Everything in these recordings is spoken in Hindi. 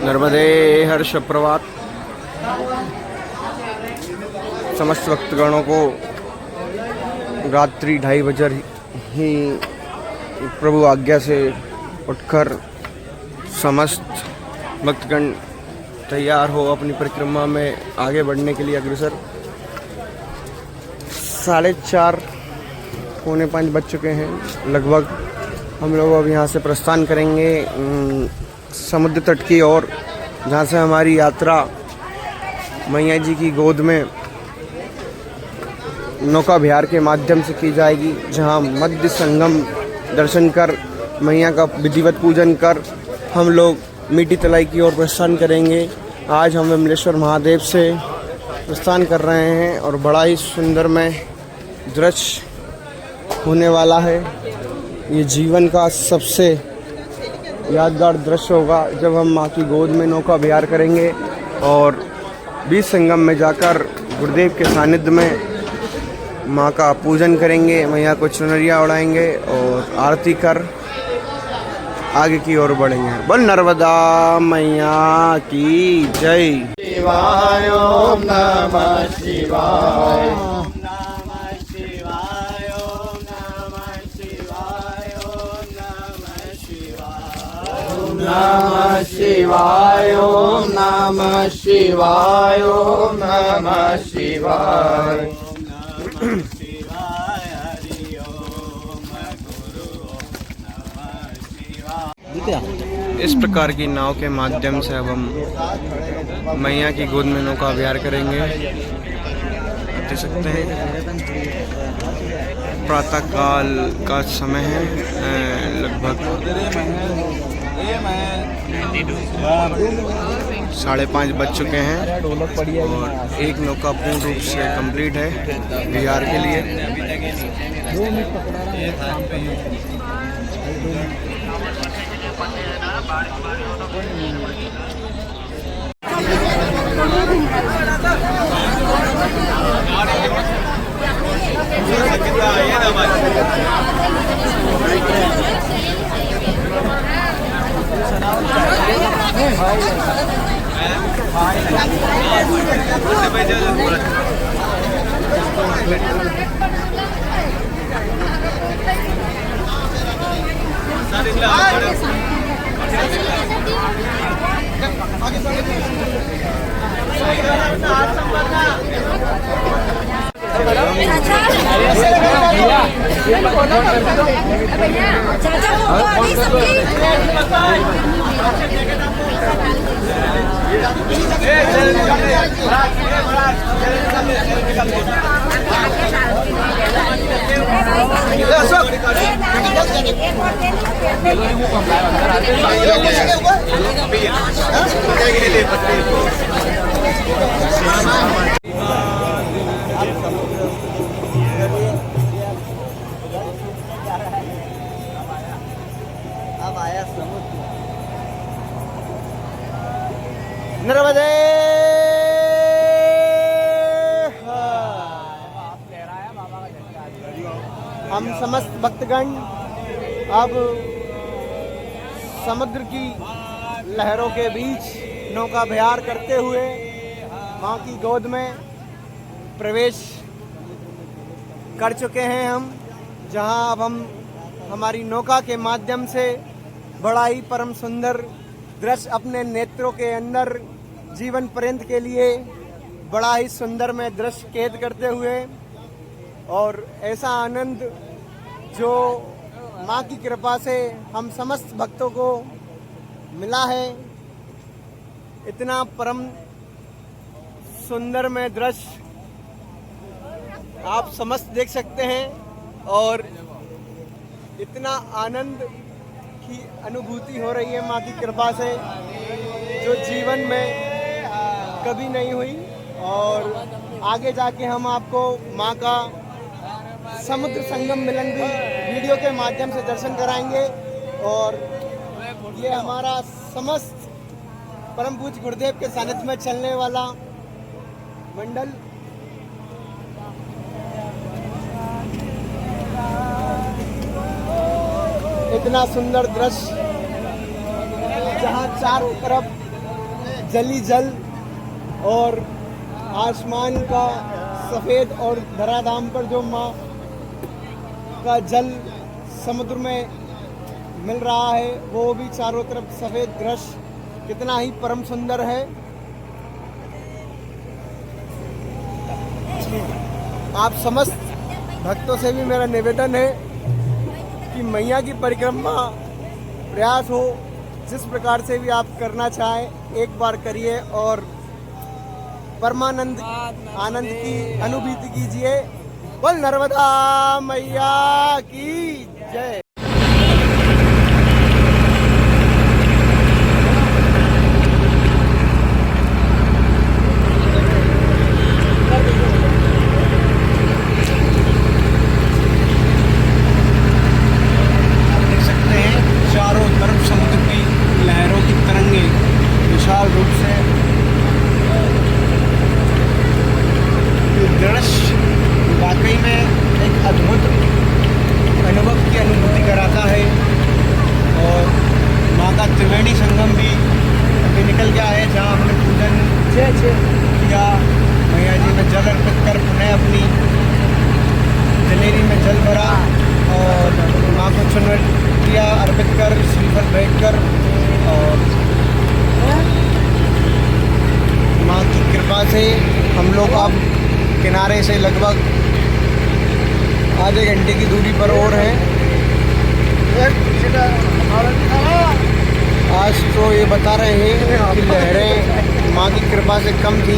नर्मदे हर्ष प्रभात। समस्त भक्तगणों को रात्रि 2:30 बजे ही प्रभु आज्ञा से उठकर समस्त भक्तगण तैयार हो अपनी परिक्रमा में आगे बढ़ने के लिए अग्रसर। 4:30 पौने 5 बज चुके हैं लगभग। हम लोग अब यहाँ से प्रस्थान करेंगे समुद्र तट की ओर, जहाँ से हमारी यात्रा मैया जी की गोद में नौका विहार के माध्यम से की जाएगी, जहाँ मध्य संगम दर्शन कर मैया का विधिवत पूजन कर हम लोग मीठी तलाई की ओर प्रस्थान करेंगे। आज हम विमलेश्वर महादेव से प्रस्थान कर रहे हैं और बड़ा ही सुंदरमय दृश्य होने वाला है। ये जीवन का सबसे यादगार दृश्य होगा जब हम माँ की गोद में नौका विहार करेंगे और बीच संगम में जाकर गुरुदेव के सानिध्य में माँ का पूजन करेंगे, मैया को चुनरिया उड़ाएंगे और आरती कर आगे की ओर बढ़ेंगे। बोल नर्मदा मैया की जय। शिवाय ओम नमः शिवाय। नमः शिवाय ओम नमः शिवाय ओम नमः शिवाय। इस प्रकार की नाव के माध्यम से अब हम मैया की गोद में नौका विहार करेंगे। देख सकते हैं प्रातः काल का समय है, लगभग 5:30 बज चुके हैं और एक नौका पूर्ण रूप से कंप्लीट है विहार के लिए। नर्मदे हम समस्त भक्तगण अब समुद्र की लहरों के बीच नौका विहार करते हुए माँ की गोद में प्रवेश कर चुके हैं हम, जहाँ अब हम हमारी नौका के माध्यम से बड़ा ही परम सुंदर दृश्य अपने नेत्रों के अंदर जीवन पर्यंत के लिए बड़ा ही सुंदर में दृश्य कैद करते हुए, और ऐसा आनंद जो माँ की कृपा से हम समस्त भक्तों को मिला है, इतना परम सुंदर में दृश्य आप समस्त देख सकते हैं और इतना आनंद की अनुभूति हो रही है माँ की कृपा से जो जीवन में कभी नहीं हुई। और आगे जाके हम आपको माँ का समुद्र संगम मिलन भी वीडियो के माध्यम से दर्शन कराएंगे। और ये हमारा समस्त परम पूज्य गुरुदेव के सानिध्य में चलने वाला मंडल इतना सुंदर दृश्य जहाँ चारों तरफ जली जल और आसमान का सफ़ेद और धराधाम पर जो माँ का जल समुद्र में मिल रहा है, वो भी चारों तरफ सफ़ेद दृश्य कितना ही परम सुंदर है। आप समस्त भक्तों से भी मेरा निवेदन है कि मैया की परिक्रमा प्रयास हो, जिस प्रकार से भी आप करना चाहें एक बार करिए और परमानंद आनंद की अनुभूति कीजिए। बोल नर्मदा मैया की जय। किया मैया जी में जल अर्पित कर पुनः अपनी जलेरी में जल भरा और माँ को चुनर किया अर्पित कर श्रीफल भेंट कर और माँ की कृपा से हम लोग अब किनारे से लगभग आधे घंटे की दूरी पर और हैं। आज तो ये बता रहे हैं कि लहरें माँ की कृपा से कम थी।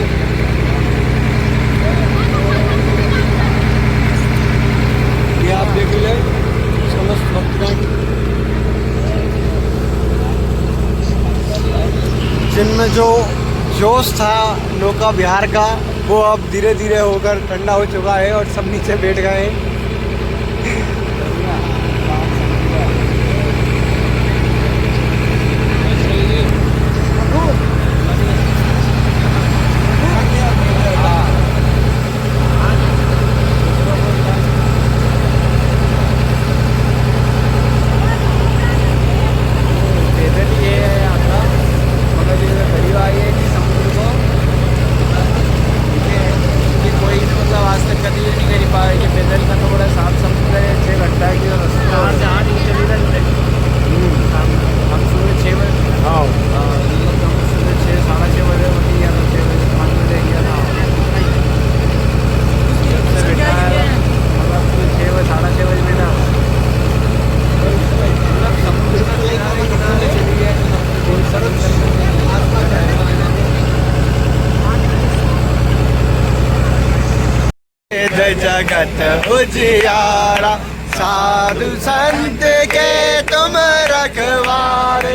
ये आप देख ले समस्त भक्तगण जिनमें जो जोश था नौका विहार का, वो अब धीरे धीरे होकर ठंडा हो चुका है और सब नीचे बैठ गए हैं। जगत उजियारा साधु संत के तुम रखवारे,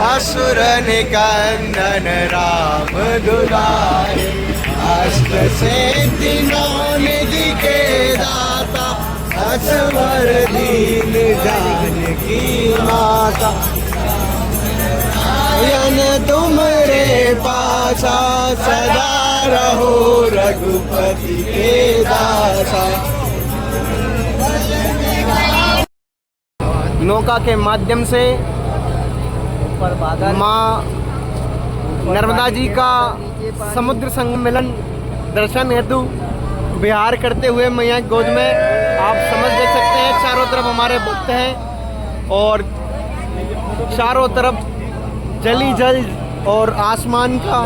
असुर निकंदन राम दुलारे, अष्ट सिद्धि नौ निधि के दाता, असवर दीन जानकी माता, यन तुमरे पासा सदा रहो रघुपति के दासा। नौका के माध्यम से माँ नर्मदा जी का समुद्र सम्मेलन दर्शन हेतु विहार करते हुए मैया की गोद में आप समझ देख सकते हैं। चारों तरफ हमारे भक्त हैं और चारों तरफ जली जल और आसमान का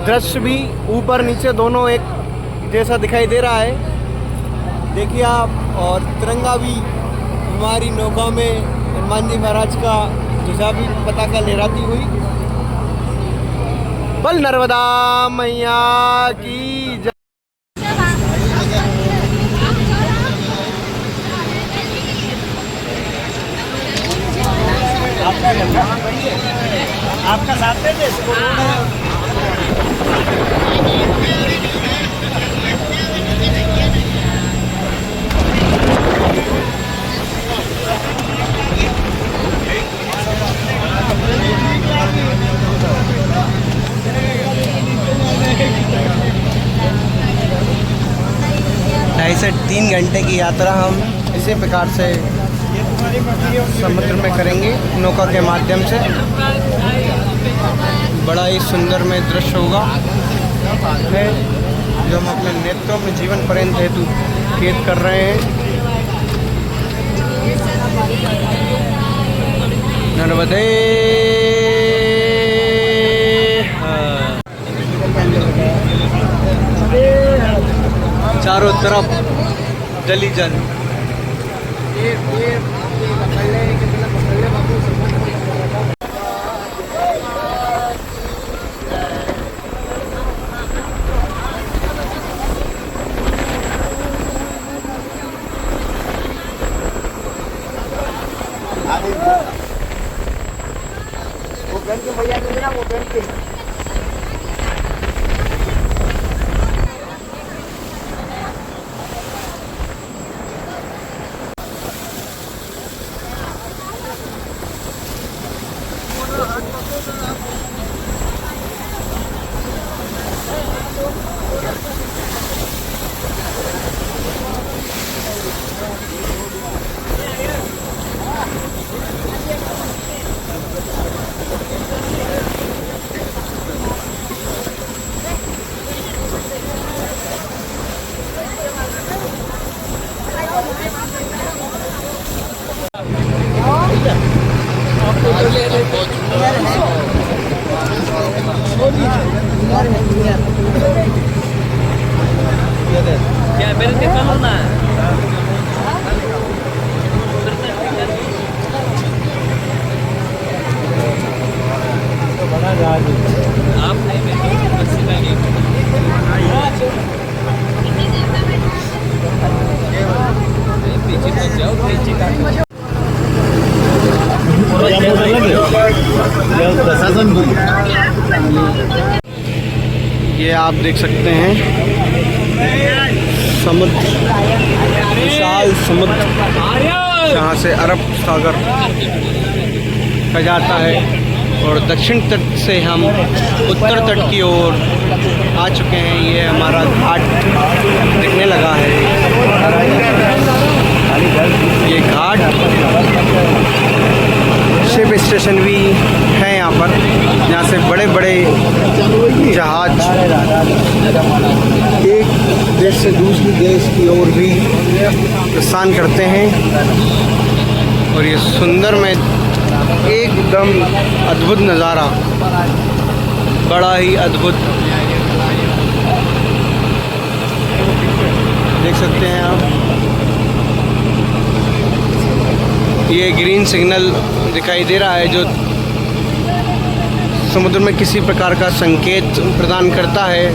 दृश्य भी ऊपर नीचे दोनों एक जैसा दिखाई दे रहा है। देखिए आप, और तिरंगा भी हमारी नौका में हनुमान जी महाराज का ध्वजा भी पताका लहराती हुई। बल नर्मदा मैया की जय। आपका साथ दे इसको। ढाई से 3 घंटे की यात्रा हम इसी प्रकार से समुद्र में करेंगे नौका के माध्यम से। बड़ा ही सुंदर में दृश्य होगा है जो हम अपने नेत्रों में जीवन पर्यंत हेतु कैद कर रहे हैं। नर्मदे चारों तरफ जली जल। वो पेड़ के भैया ना वो पेड़ के Ya, berhenti kalau na. आप नहीं बैठो बस लगे पीछे मत जाओ पीछे का ये आप देख सकते हैं समुद्र, विशाल समुद्र जहाँ से अरब सागर का जाता है और दक्षिण तट से हम उत्तर तट की ओर आ चुके हैं। ये हमारा घाट दिखने लगा है। ये घाट शिप स्टेशन भी है यहाँ पर, जहाँ से बड़े बड़े जहाज एक देश से दूसरे देश की ओर भी प्रस्थान करते हैं। और ये सुंदर में एकदम अद्भुत नज़ारा, बड़ा ही अद्भुत देख सकते हैं आप। ये ग्रीन सिग्नल दिखाई दे रहा है जो समुद्र में किसी प्रकार का संकेत प्रदान करता है।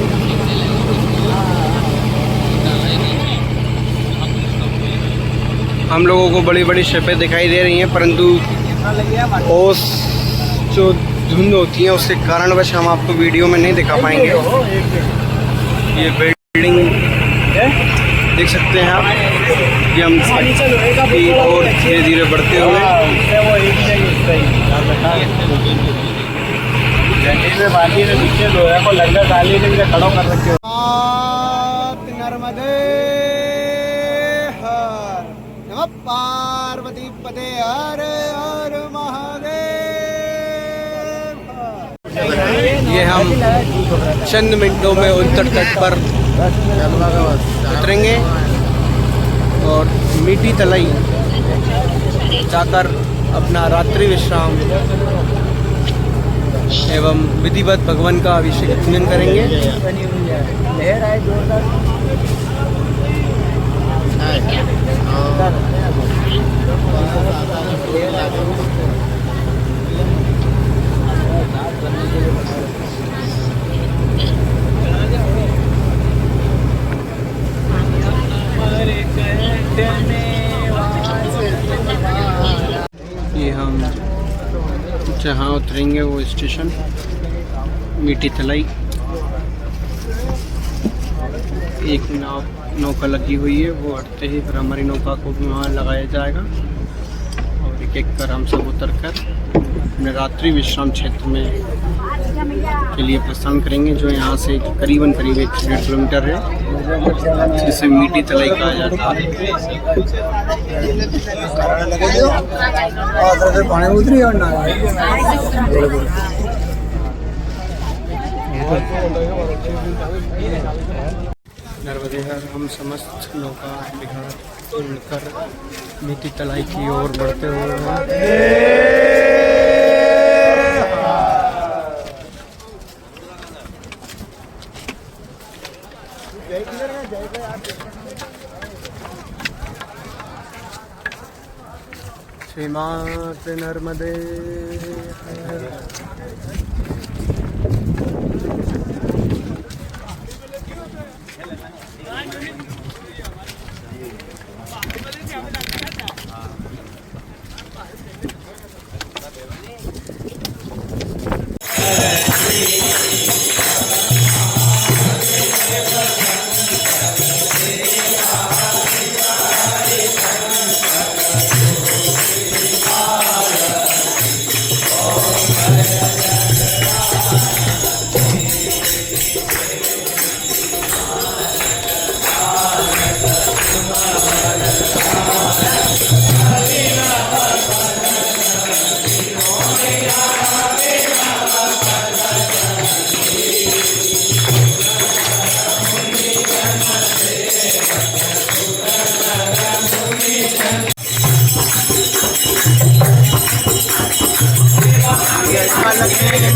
हम लोगों को बड़ी बड़ी शिपें दिखाई दे रही हैं, परंतु ओस जो धुंध होती है उसके कारणवश हम आपको वीडियो में नहीं दिखा पाएंगे। ये बिल्डिंग देख सकते हैं आप, ये हम की ओर धीरे धीरे बढ़ते हुए नर्मदे हर नमः पार्वती पते हर हर महादेव। ये हम चंद मिनटों में उत्तर तट पर उतरेंगे और मीठी तलाई जाकर अपना रात्रि विश्राम एवं विधिवत भगवान का अभिषेक पूजन करेंगे। ये हम जहाँ उतरेंगे वो स्टेशन मीठी तलाई, एक नौका लगी हुई है, वो हटते ही फिर हमारी नौका को भी वहाँ लगाया जाएगा और एक एक कर हम सब उतर कर अपने रात्रि विश्राम क्षेत्र में के लिए प्रस्थान करेंगे, जो यहाँ से करीबन 1.5 किलोमीटर है, जिसे मीठी तलाई कहा जाता है। नर्मदे हर हम समस्त नौका बिहार मिलकर मिट्टी तलाई की ओर बढ़ते हुए हैं। श्रीमात नर्मदे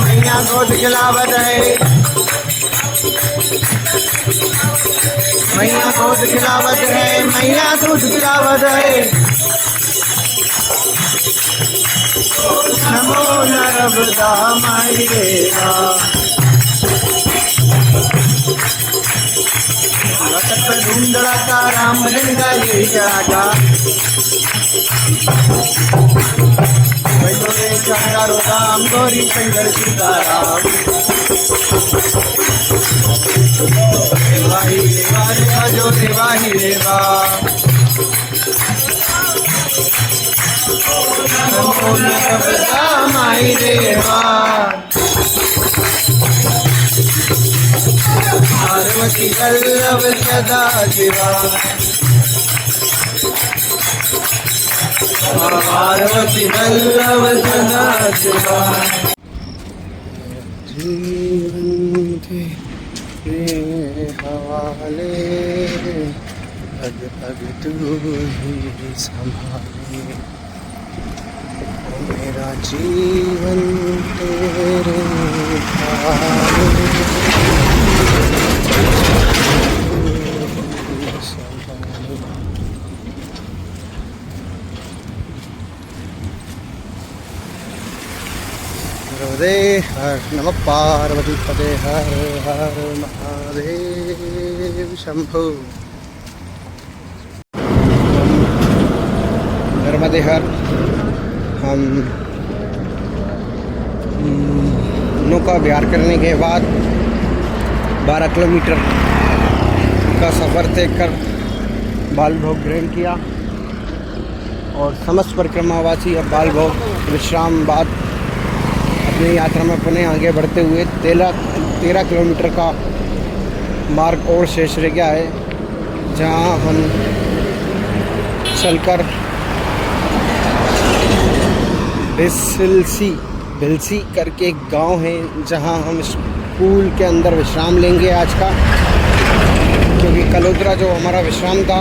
मैया गोद खिलावत है, मैया गोद खिलावत है, मैया दूध खिलावत है। नमो नर्मदा माई रेवा, धूमधड़ा का राम भजन का ये जागा राम गौरी शंकर सीताराम। देवाही देवा रेवा जो देवाही रेवा, नमो नर्मदा माई रेवा। पार्वती वल्लभ सदा शिवा, पार्वती वल्लभ सदा शिवा। जीवन तेरे हवाले, पग पग तू ही संभाले, मेरा जीवन तेरे हवाले। हर नमः पार्वती पदे हर हर महादेव शंभो। नर्मदे हर हम नौका विहार करने के बाद 12 किलोमीटर का सफ़र तय कर बाल भोग ग्रहण किया और समस्त परिक्रमावासी अब बाल भोग विश्राम बाद अपनी यात्रा में पुनः आगे बढ़ते हुए 13 किलोमीटर का मार्ग और शेष रह गया है, जहां हम चलकर भिलसी करके एक गांव है, जहां हम स्कूल के अंदर विश्राम लेंगे आज का, क्योंकि कलोत्रा जो हमारा विश्राम था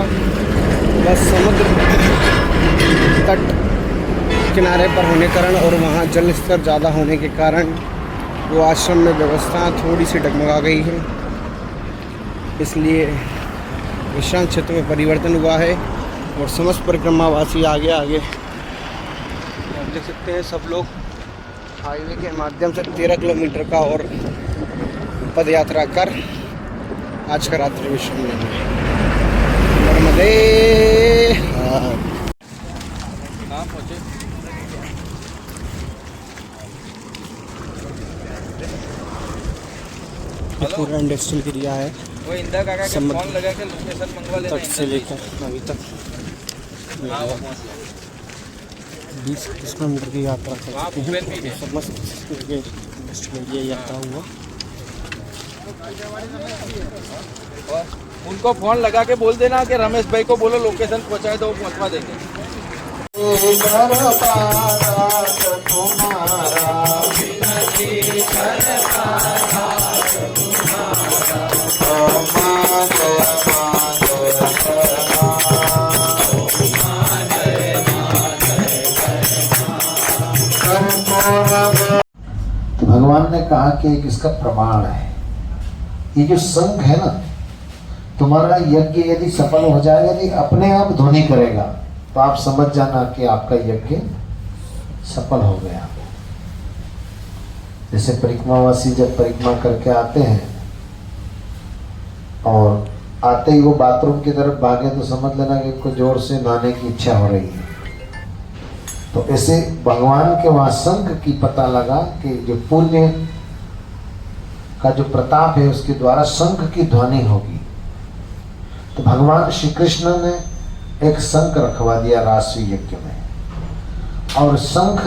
बस समुद्र तट किनारे पर होने कारण और वहाँ जल स्तर ज़्यादा होने के कारण वो आश्रम में व्यवस्था थोड़ी सी डगमगा गई है, इसलिए विश्राम क्षेत्र में परिवर्तन हुआ है और समस्त परिक्रमावासी आगे आप देख सकते हैं सब लोग हाईवे के माध्यम से 13 किलोमीटर का और पद यात्रा कर आज का रात्रि विश्राम लेंगे। नर्मदे पूरा इंडस्ट्रियल एरिया है, वो इंदा काका का फोन लगा के लोकेशन मंगवा लेना तट से लेकर अभी तक 20 किलोमीटर की यात्रा करते हैं। समस्त इंडस्ट्रियल एरिया यात्रा हुआ। उनको फोन लगा के बोल देना कि रमेश भाई को बोलो लोकेशन पहुंचाए दो, वो पहुंचवा देंगे। तुम्हारा तो भगवान ने कहा कि एक इसका प्रमाण है, ये जो संघ है ना, तुम्हारा यज्ञ यदि सफल हो जाएगा, यदि अपने आप ध्वनि करेगा, तो आप समझ जाना कि आपका यज्ञ सफल हो गया। जैसे परिक्रमावासी जब परिक्रमा करके आते हैं और आते ही वो बाथरूम की तरफ भागे, तो समझ लेना कि उनको जोर से नहाने की इच्छा हो रही है। तो ऐसे भगवान के वहां संघ की पता लगा कि जो पुण्य का जो प्रताप है उसके द्वारा संघ की ध्वनि होगी। तो भगवान श्री कृष्ण ने एक शंख रखवा दिया राष्ट्रीय यज्ञ में, और शंख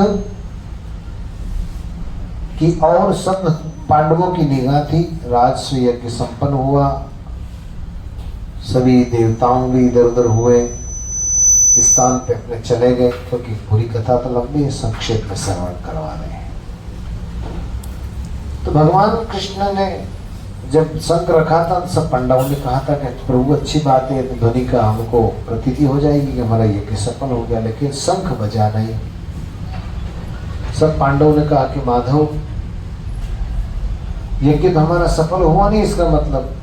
की और सब पांडवों की निगाह थी। राजस्व यज्ञ संपन्न हुआ, सभी देवताओं भी इधर उधर हुए, स्थान पे अपने चले गए, क्योंकि पूरी कथा तो लंबी है, संक्षेप में श्रवण करवा रहे हैं। तो भगवान कृष्ण ने जब शंख रखा था, सब पांडवों ने कहा था कि प्रभु अच्छी बात है, तो ध्वनि का हमको प्रतीति हो जाएगी कि हमारा यज्ञ सफल हो गया, लेकिन शंख बजा नहीं। सब पांडवों ने कहा कि माधव, यज्ञ तो हमारा सफल हुआ नहीं, इसका मतलब।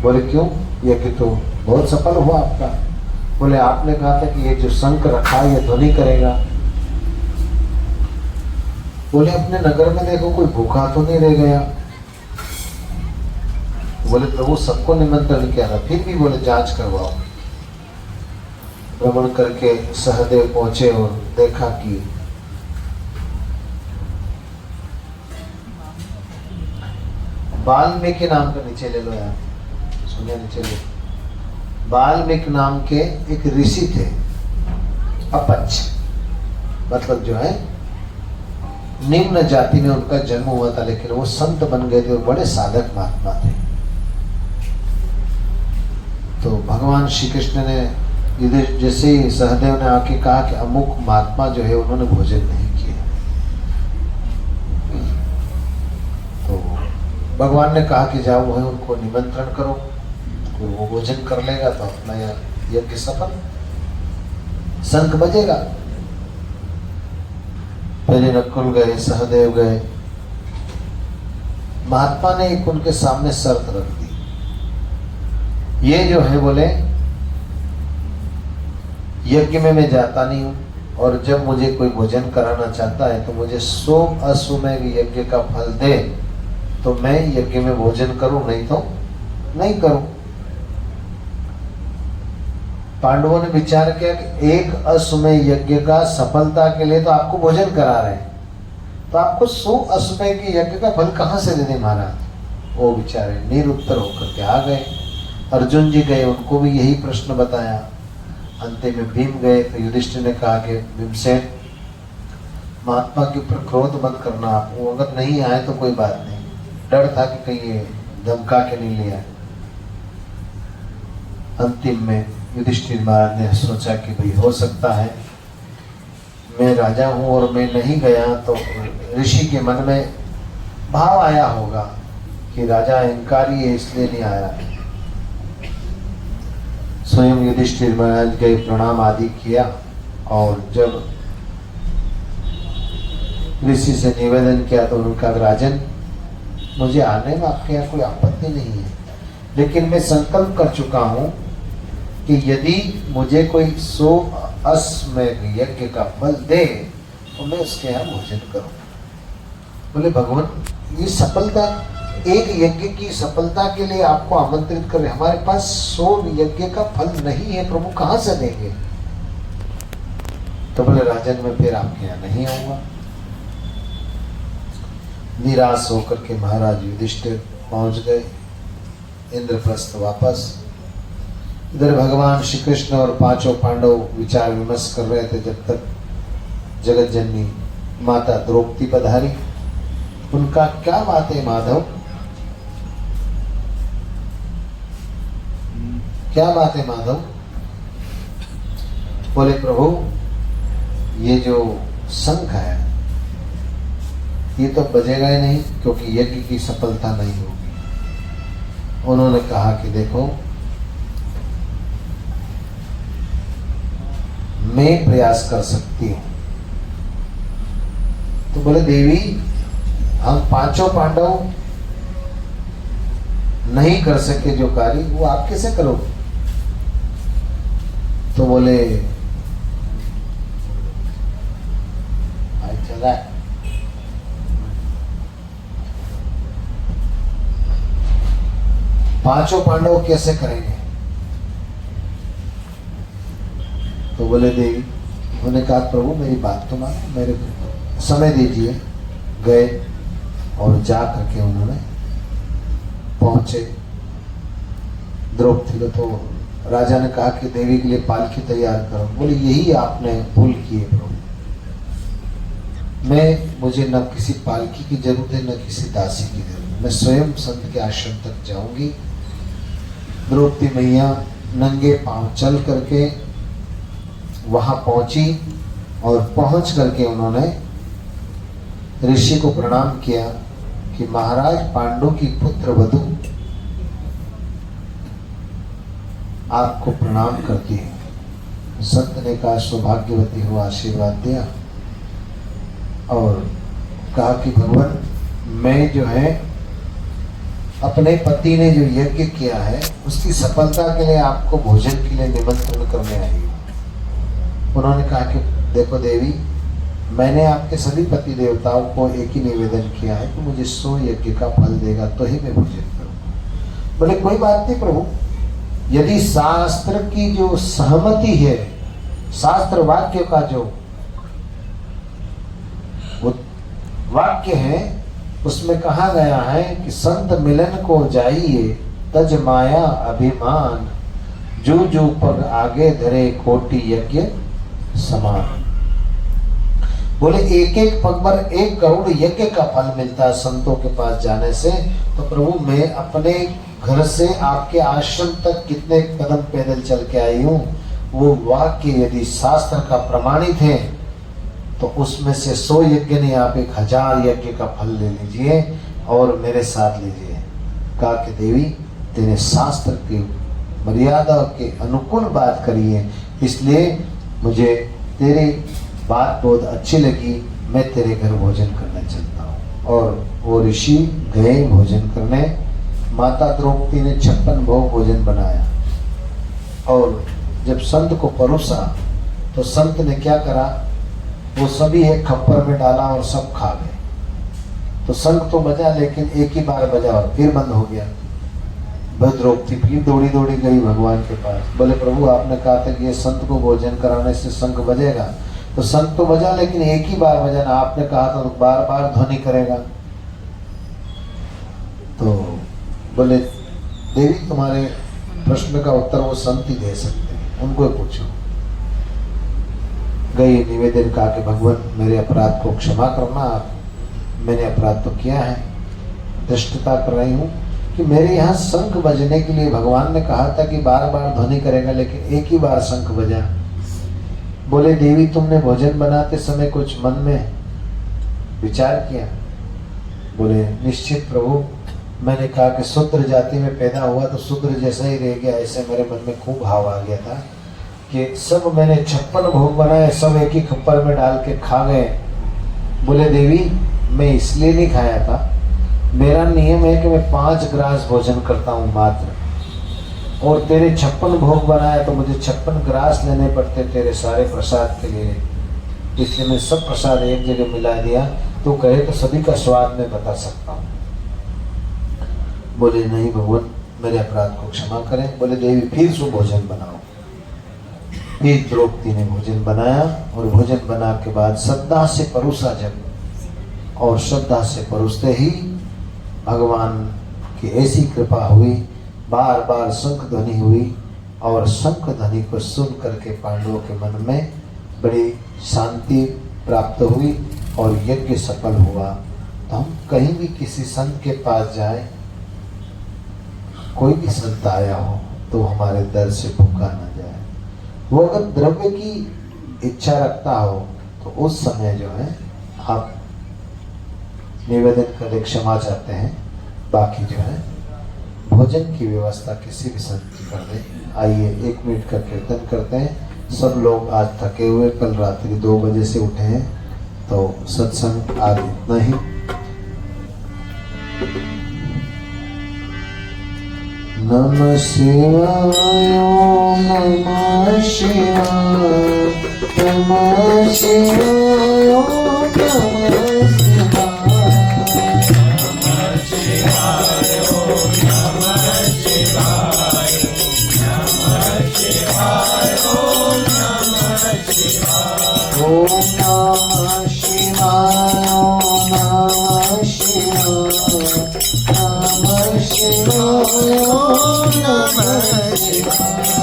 बोले क्यों? यज्ञ तो बहुत सफल हुआ आपका। बोले आपने कहा था कि ये जो शंख रखा है ये ध्वनि करेगा। बोले अपने नगर में देखो कोई भूखा तो नहीं रह गया। बोले प्रभु सबको निमंत्रण किया था, फिर भी बोले जांच करवाओ। भ्रमण करके सहदेव पहुंचे और देखा कि वाल्मीकि नाम का, नीचे ले लो यार, सुनिए नीचे ले। वाल्मीकि नाम के एक ऋषि थे, अपच मतलब जो है निम्न जाति में उनका जन्म हुआ था, लेकिन वो संत बन गए थे और बड़े साधक महात्मा थे। तो भगवान श्री कृष्ण ने जैसे सहदेव ने आके कहा कि अमुक महात्मा जो है उन्होंने भोजन नहीं किया, तो भगवान ने कहा कि जाओ वह उनको निमंत्रण करो, तो वो भोजन कर लेगा तो अपना यज्ञ सफल, शंख बजेगा। पहले नकुल गए, सहदेव गए। महात्मा ने एक उनके सामने शर्त रख दी, ये जो है बोले यज्ञ में मैं जाता नहीं हूं, और जब मुझे कोई भोजन कराना चाहता है तो मुझे 100 अश्वमेध यज्ञ का फल दे तो मैं यज्ञ में भोजन करूं, नहीं तो नहीं करूं। पांडवों ने विचार किया कि एक अश्वमेध यज्ञ का सफलता के लिए तो आपको भोजन करा रहे हैं, तो आपको 100 अश्वमेध के यज्ञ का फल कहां से दे दे महाराज। वो बेचारे निरुत्तर होकर के आ गए। अर्जुन जी गए, उनको भी यही प्रश्न बताया। अंत में भीम गए तो युधिष्ठिर ने कहा कि भीमसेन, महात्मा के ऊपर क्रोध मत करना, वो अगर नहीं आए तो कोई बात नहीं, डर था कि कहीं ये धमका के नहीं लिया। अंतिम में युधिष्ठिर महाराज ने सोचा कि भाई हो सकता है मैं राजा हूं और मैं नहीं गया तो ऋषि के मन में भाव आया होगा कि राजा अहंकारी है इसलिए नहीं आया। स्वयं युधिष्ठिर महाराज गए, प्रणाम आदि किया, और जब ऋषि से निवेदन किया तो उनका राजन मुझे आने में आपके यहाँ कोई आपत्ति नहीं है, लेकिन मैं संकल्प कर चुका हूँ कि यदि मुझे कोई 100 अश्वमेध यज्ञ का फल दे तो मैं उसके यहाँ भोजन करूँ। बोले भगवान ये सफलता, एक यज्ञ की सफलता के लिए आपको आमंत्रित कर रहे, हमारे पास 100 यज्ञ का फल नहीं है, प्रभु कहाँ से देंगे। तो बोले राजन मैं फिर आपके यहाँ नहीं आऊंगा। निराश होकर के महाराज युधिष्ठिर पहुंच गए इंद्रप्रस्थ वापस। इधर भगवान श्री कृष्ण और पांचों पांडव विचार विमर्श कर रहे थे, जब तक जगत जननी माता द्रौपदी पधारी। उनका क्या बात है माधव, क्या बात है माधव। बोले प्रभु ये जो शंख है ये तो बजेगा ही नहीं, क्योंकि यज्ञ की सफलता नहीं होगी। उन्होंने कहा कि देखो, मैं प्रयास कर सकती हूं। तो बोले देवी, हम पांचों पांडव नहीं कर सके जो कार्य, वो आप कैसे करोगे? तो बोले चला, पांचों पांडव कैसे करेंगे? तो बोले देवी, उन्होंने कहा प्रभु मेरी बात तो मानो, मेरे को समय दीजिए। गए और जा करके उन्होंने पहुंचे द्रौपदी को। तो राजा ने कहा कि देवी के लिए पालकी तैयार करो। बोले यही आपने भूल की है प्रभु, मुझे न किसी पालकी की जरूरत है, न किसी दासी की जरूरत है। मैं स्वयं संत के आश्रम तक जाऊंगी। द्रौपदी मैया नंगे पांव चल करके वहां पहुंची और पहुंच करके उन्होंने ऋषि को प्रणाम किया कि महाराज, पांडु की पुत्र वधू आपको प्रणाम करती है। संत ने कहा सौभाग्यवती हो, आशीर्वाद दिया और कहा कि भगवान, मैं जो है अपने पति ने जो यज्ञ किया है उसकी सफलता के लिए आपको भोजन के लिए निमंत्रण करने आई हूँ। उन्होंने कहा कि देखो देवी, मैंने आपके सभी पति देवताओं को एक ही निवेदन किया है कि मुझे 100 यज्ञ का फल देगा तो ही मैं भोजन करूँगा। बोले कोई बात नहीं प्रभु, यदि शास्त्र की जो सहमति है, शास्त्र वाक्य का जो वाक्य है, उसमें कहा गया है कि संत मिलन को जाइए तज माया अभिमान, जो जो पग आगे धरे कोटि यज्ञ समान। बोले एक एक पग पर 1 करोड़ यज्ञ का फल मिलता है संतों के पास जाने से। तो प्रभु, मैं अपने घर से आपके आश्रम तक कितने कदम पैदल चल के आई हूँ, वो वाक्य यदि शास्त्र का प्रमाणित है तो उसमें से 100 यज्ञ नहीं, आप 1000 यज्ञ का फल ले लीजिए और मेरे साथ लीजिए। कहा कि देवी, तेरे शास्त्र की मर्यादा के अनुकूल बात करी है, इसलिए मुझे तेरी बात बहुत अच्छी लगी, मैं तेरे घर भोजन करने चलता हूँ। और वो ऋषि गए भोजन करने। माता द्रौपदी ने 56 भोग भोजन बनाया और जब संत को परोसा तो संत ने क्या करा, वो सभी एक खप्पर में डाला और सब खा गए। तो संत तो बजा, लेकिन एक ही बार बजा और फिर बंद हो गया। द्रौपदी फिर दौड़ी दौड़ी गई भगवान के पास। बोले प्रभु, आपने कहा था कि ये संत को भोजन कराने से शंख बजेगा, तो शंख तो बजा लेकिन एक ही बार बजाना, आपने कहा था तो बार बार ध्वनि करेगा। तो बोले देवी, तुम्हारे प्रश्न का उत्तर वो संत ही दे सकते हैं, उनको पूछो। गई निवेदन कहा कि भगवान, मेरे अपराध को क्षमा करना, मैंने अपराध तो किया है, दृष्टता कर रही हूँ कि मेरे यहाँ शंख बजने के लिए भगवान ने कहा था कि बार बार ध्वनि करेगा, लेकिन एक ही बार शंख बजा। बोले देवी, तुमने भोजन बनाते समय कुछ मन में विचार किया? बोले निश्चित प्रभु, मैंने कहा कि शूद्र जाति में पैदा हुआ तो शूद्र जैसा ही रह गया, ऐसे मेरे मन में खूब भाव आ गया था कि सब मैंने 56 भोग बनाए, सब एक ही खप्पर में डाल के खा गए। बोले देवी, मैं इसलिए नहीं खाया था, मेरा नियम है कि मैं 5 ग्रास भोजन करता हूँ मात्र, और तेरे 56 भोग बनाया तो मुझे 56 ग्रास लेने पड़ते तेरे सारे प्रसाद के लिए, इसलिए मैं सब प्रसाद एक जगह मिला दिया। तो कहे तो सभी का स्वाद मैं बता सकता हूँ। बोले नहीं भगवान, मेरे अपराध को क्षमा करें। बोले देवी, फिर सो भोजन बनाओ। फिर द्रौपदी ने भोजन बनाया और भोजन बना के बाद श्रद्धा से परोसा जब, और श्रद्धा से परोसते ही भगवान की ऐसी कृपा हुई, बार बार शंख ध्वनि हुई और शंख ध्वनि को सुन करके पांडवों के मन में बड़ी शांति प्राप्त हुई और यज्ञ सफल हुआ। तो हम कहीं भी किसी संत के पास जाए, कोई भी संत आया हो तो हमारे दर से भूखा न जाए। वो अगर द्रव्य की इच्छा रखता हो तो उस समय जो है आप निवेदन करके क्षमा चाहते हैं। बाकी जो है भोजन की व्यवस्था किसी भी संत की कर दे। आइए 1 मिनट का कीर्तन करते हैं। सब लोग आज थके हुए, कल रात्रि 2 बजे से उठे हैं, तो सत्संग आज इतना ही। नमः शिवाय, नमः शिवाय, नमः शिवाय, नमः ओम नमः शिवाय, नमः शिवाय, नमः शिवाय, नमः शिवाय।